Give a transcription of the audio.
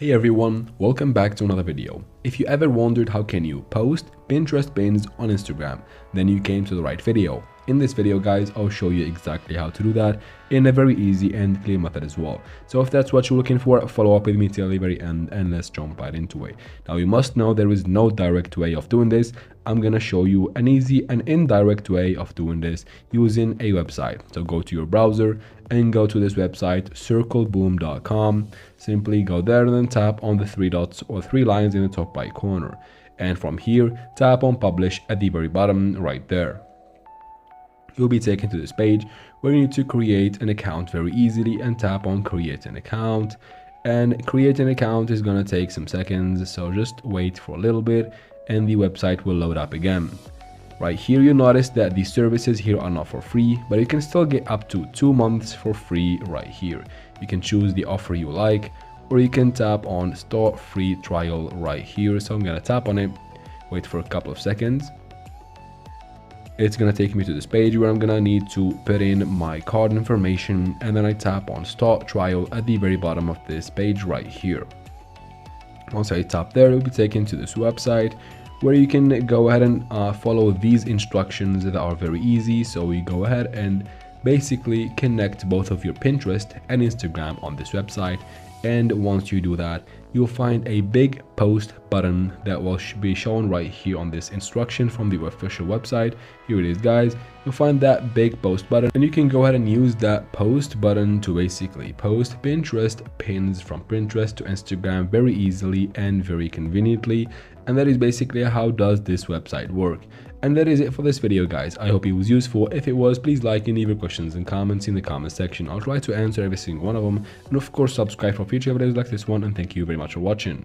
Hey everyone, welcome back to another video. If you ever wondered how can you post Pinterest pins on Instagram, then you came to the right video. In this video guys, I'll show you exactly how to do that in a very easy and clear method as well. So if that's what you're looking for, follow up with me till the very end and let's jump right into it. Now you must know there is no direct way of doing this. I'm gonna show you an easy and indirect way of doing this using a website. So go to your browser and go to this website, circleboom.com. Simply go there and then tap on the three dots or three lines in the top right corner. And from here, tap on publish at the very bottom right there. You'll be taken to this page where you need to create an account very easily and tap on create an account. And create an account is gonna take some seconds, so just wait for a little bit and the website will load up again. Right here you notice that the services here are not for free, but you can still get up to 2 months for free right here. You can choose the offer you like, or you can tap on start free trial right here. So I'm gonna tap on it, wait for a couple of seconds. It's gonna take me to this page where I'm gonna need to put in my card information, and then I tap on start trial at the very bottom of this page right here. Once I tap there, you'll be taken to this website where you can go ahead and follow these instructions that are very easy. So we go ahead and basically connect both of your Pinterest and Instagram on this website. And once you do that, you'll find a big post button that will be shown right here on this instruction from the official website. Here it is guys. You'll find that big post button and you can go ahead and use that post button to basically post Pinterest pins from Pinterest to Instagram very easily and very conveniently. And that is basically how does this website work. And that is it for this video guys. I hope it was useful. If it was, please like and leave your questions and comments in the comment section. I'll try to answer every single one of them. And of course subscribe for future videos like this one, and thank you very much for watching.